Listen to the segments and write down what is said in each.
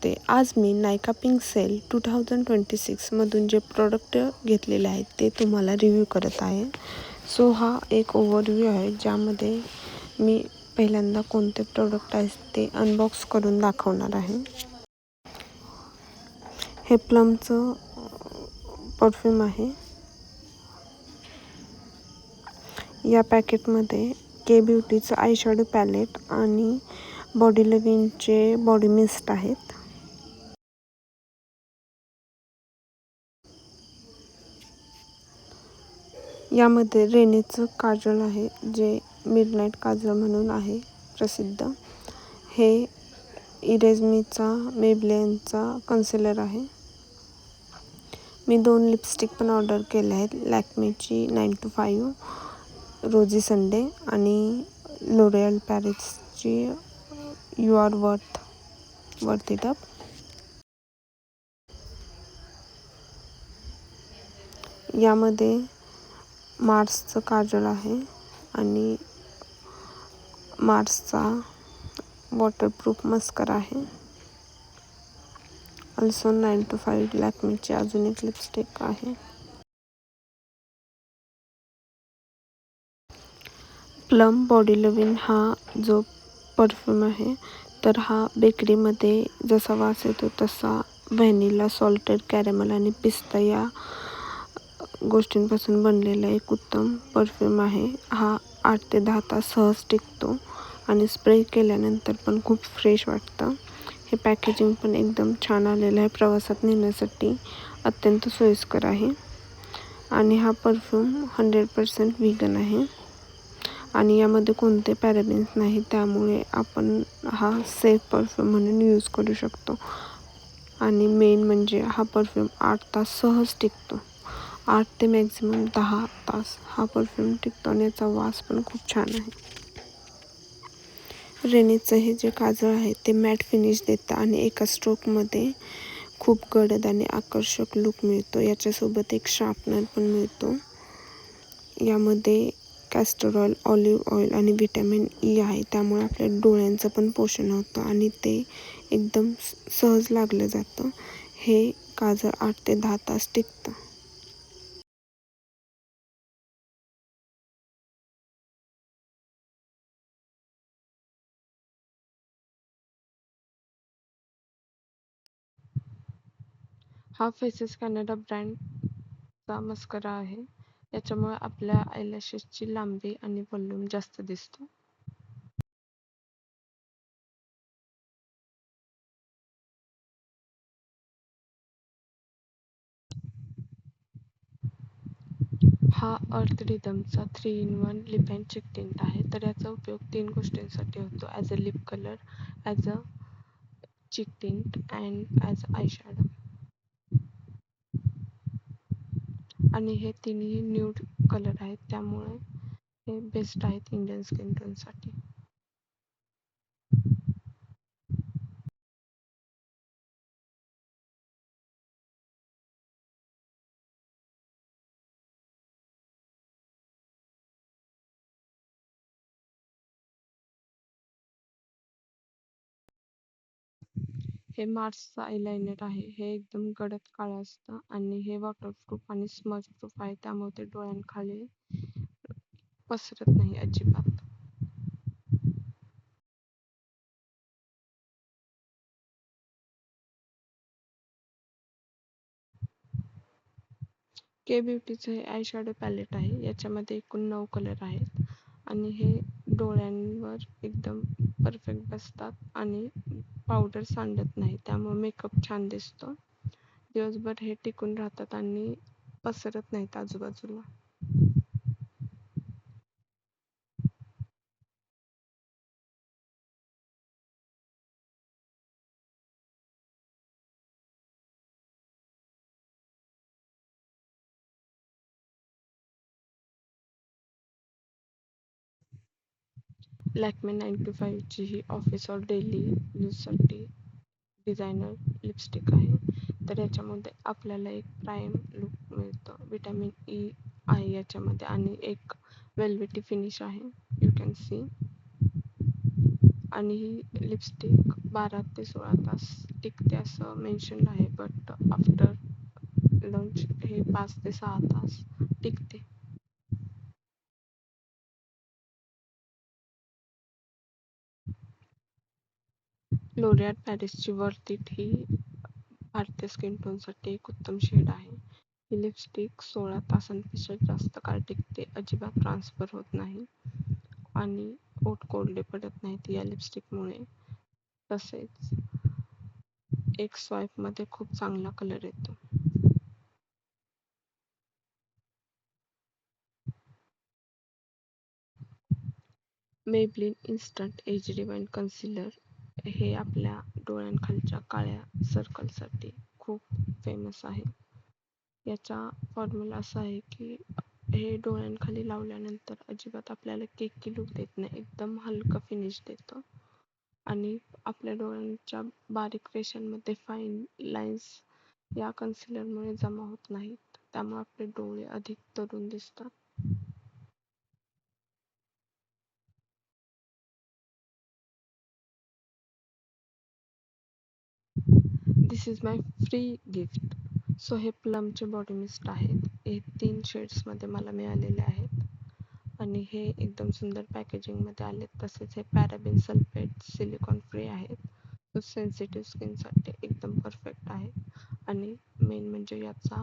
नमस्ते. आज मी नायका pink sale 2026मधून जे प्रोडक्ट घेतलेले आहेत ते तुम्हाला रिव्ह्यू करत आहे. सो हा एक ओव्हरव्ह्यू आहे ज्यामध्ये मी पहिल्यांदा कोणते प्रोडक्ट आहेत ते अनबॉक्स करून दाखवणार आहे. हे प्लमचं परफ्यूम आहे. या पॅकेटमध्ये के ब्युटीचं आय शॅडो पॅलेट आणि बॉडी लव्हिंगचे बॉडी मिस्ट आहेत. यामध्ये रेनेचं काजळ आहे जे मिडनाईट काजळ म्हणून आहे प्रसिद्ध. हे इरेझमीचा मेबेलिनचा कन्सिलर आहे. मी 2 लिपस्टिक पण ऑर्डर केले आहेत. लॅक्मेची 9 to 5 रोजी संडे आणि लोरियल पॅरिसची you are worth it up. यामध्ये मार्सचं काजळ आहे आणि मार्सचा वॉटरप्रूफ मस्करा आहे. ऑल्सो 9 to 5 लॅक्मेची अजून एक लिपस्टिक आहे. प्लम बॉडी लव्हिंग हा जो परफ्यूम आहे तर हा बेकरीमध्ये जसा वास येतो तसा व्हॅनिला, सॉल्टेड कॅरेमल आणि पिस्ता या गोष्टींपासून बनलेला एक उत्तम परफ्यूम आहे. हा 8 ते 10 तास सहज टिकतो आणि स्प्रे केल्यानंतर पण खूप फ्रेश वाटतं. हे पॅकेजिंग पण एकदम छान आलेलं आहे. प्रवासात नेण्यासाठी अत्यंत सोयीस्कर आहे आणि हा परफ्यूम 100% व्हीगन आहे आणि यामध्ये कोणते पॅराबेन्स नाही, त्यामुळे आपण हा सेफ परफ्यूम म्हणून यूज करू शकतो. आणि मेन म्हणजे हा परफ्यूम 8 तास सहज टिकतो. 8 ते मॅक्झिमम 10 तास हा परफ्यूम टिकतो आणि याचा वास पण खूप छान आहे. रेनेचं हे जे काजळ आहे ते मॅट फिनिश देतं आणि एका स्ट्रोकमध्ये खूप गडद आणि आकर्षक लुक मिळतो. याच्यासोबत एक शार्पनर पण मिळतो. यामध्ये कॅस्टर ऑइल, ऑलिव्ह ऑइल आणि व्हिटॅमिन ई आहे, त्यामुळे आपल्या डोळ्यांचं पण पोषण होतं आणि ते एकदम सहज लागलं जातं. हे काजळ 8 ते 10 तास टिकतं. हा फेसेस कॅनडा ब्रँडचा मस्करा आहे. याच्यामुळे आपल्या आयलॅशेसची लांबी आणि व्हॉल्यूम जास्त दिसतो. हा अर्थ रिदमचा 3-in-1 lip and chick tint आहे. तर याचा उपयोग 3 गोष्टींसाठी होतो. As a lip colour, as a chick tint and as eye shadow. आणि हे तिन्ही न्यूड कलर आहेत, त्यामुळे हे बेस्ट आहेत इंडियन स्किन टोनसाठी. हे मार्सचं आयलायनर आहे. हे एकदम गडद काळं असतं आणि हे वॉटरप्रूफ आणि स्मज प्रूफ आहे, त्यामुळे ते डोळ्यांखाली पसरत नाही अजिबात. के ब्युटीचं हे आय शॅडो पॅलेट आहे. याच्यामध्ये एकूण 9 कलर आहेत आणि हे डोळ्यांवर एकदम परफेक्ट बसतात आणि पावडर सांडत नाही, त्यामुळे मेकअप छान दिसतो. दिवसभर हे टिकून राहतात आणि पसरत नाहीत आजूबाजूला. लॅक्मे 9 to 5 ची ही ऑफिस और डेली यूजसाठी डिझायनर लिपस्टिक आहे. तर याच्यामध्ये आपल्याला एक प्राईम लुक मिळतो. व्हिटॅमिन ई आहे याच्यामध्ये आणि एक वेल्वेटी फिनिश आहे, यू कॅन सी. आणि ही लिपस्टिक 12 ते 16 तास टिकते असं मेन्शन आहे, बट आफ्टर लंच हे 5 ते 6 तास टिकते. लोरियल पॅरिसची वर्थिट ही भारतीय स्किन टोनसाठी एक उत्तम शेड आहे. ही लिपस्टिक 16 तासांपेक्षा जास्त काळ टिकते, अजिबात ट्रान्सफर होत नाही आणि ओठ कोरडे पडत नाहीत या लिपस्टिकमुळे. तसेच एक स्वाईपमध्ये खूप चांगला कलर येतो. Maybelline instant age rewind concealer हे आपल्या डोळ्यांखालच्या काळ्या सर्कलसाठी खूप फेमस आहे. याचा फॉर्म्युला असा आहे की हे डोळ्यांखाली लावल्यानंतर अजिबात आपल्याला केकी लूक देत नाही, एकदम हलकं फिनिश देतं आणि आपल्या डोळ्यांच्या बारीक रेषांमध्ये फाईन लाईन्स या कन्सिलरमुळे जमा होत नाहीत, त्यामुळे आपले डोळे अधिक तरुण दिसतात. This is my free gift. So हे प्लमचे बॉडी मिस्ट आहेत. हे 3 शेड्समध्ये मला मिळालेले आहेत आणि हे एकदम सुंदर पॅकेजिंगमध्ये आलेत. तसेच हे पॅराबेन सल्फेट सिलिकॉन फ्री आहेत. तो सेन्सिटिव्ह स्किनसाठी एकदम परफेक्ट आहे आणि मेन म्हणजे याचा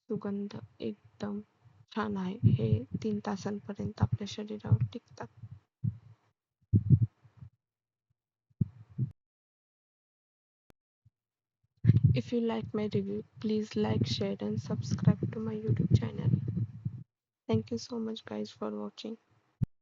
सुगंध एकदम छान आहे. हे 3 तासांपर्यंत आपल्या शरीरावर टिकतात. If you like my review, please like, share and subscribe to my YouTube channel. Thank you so much guys for watching.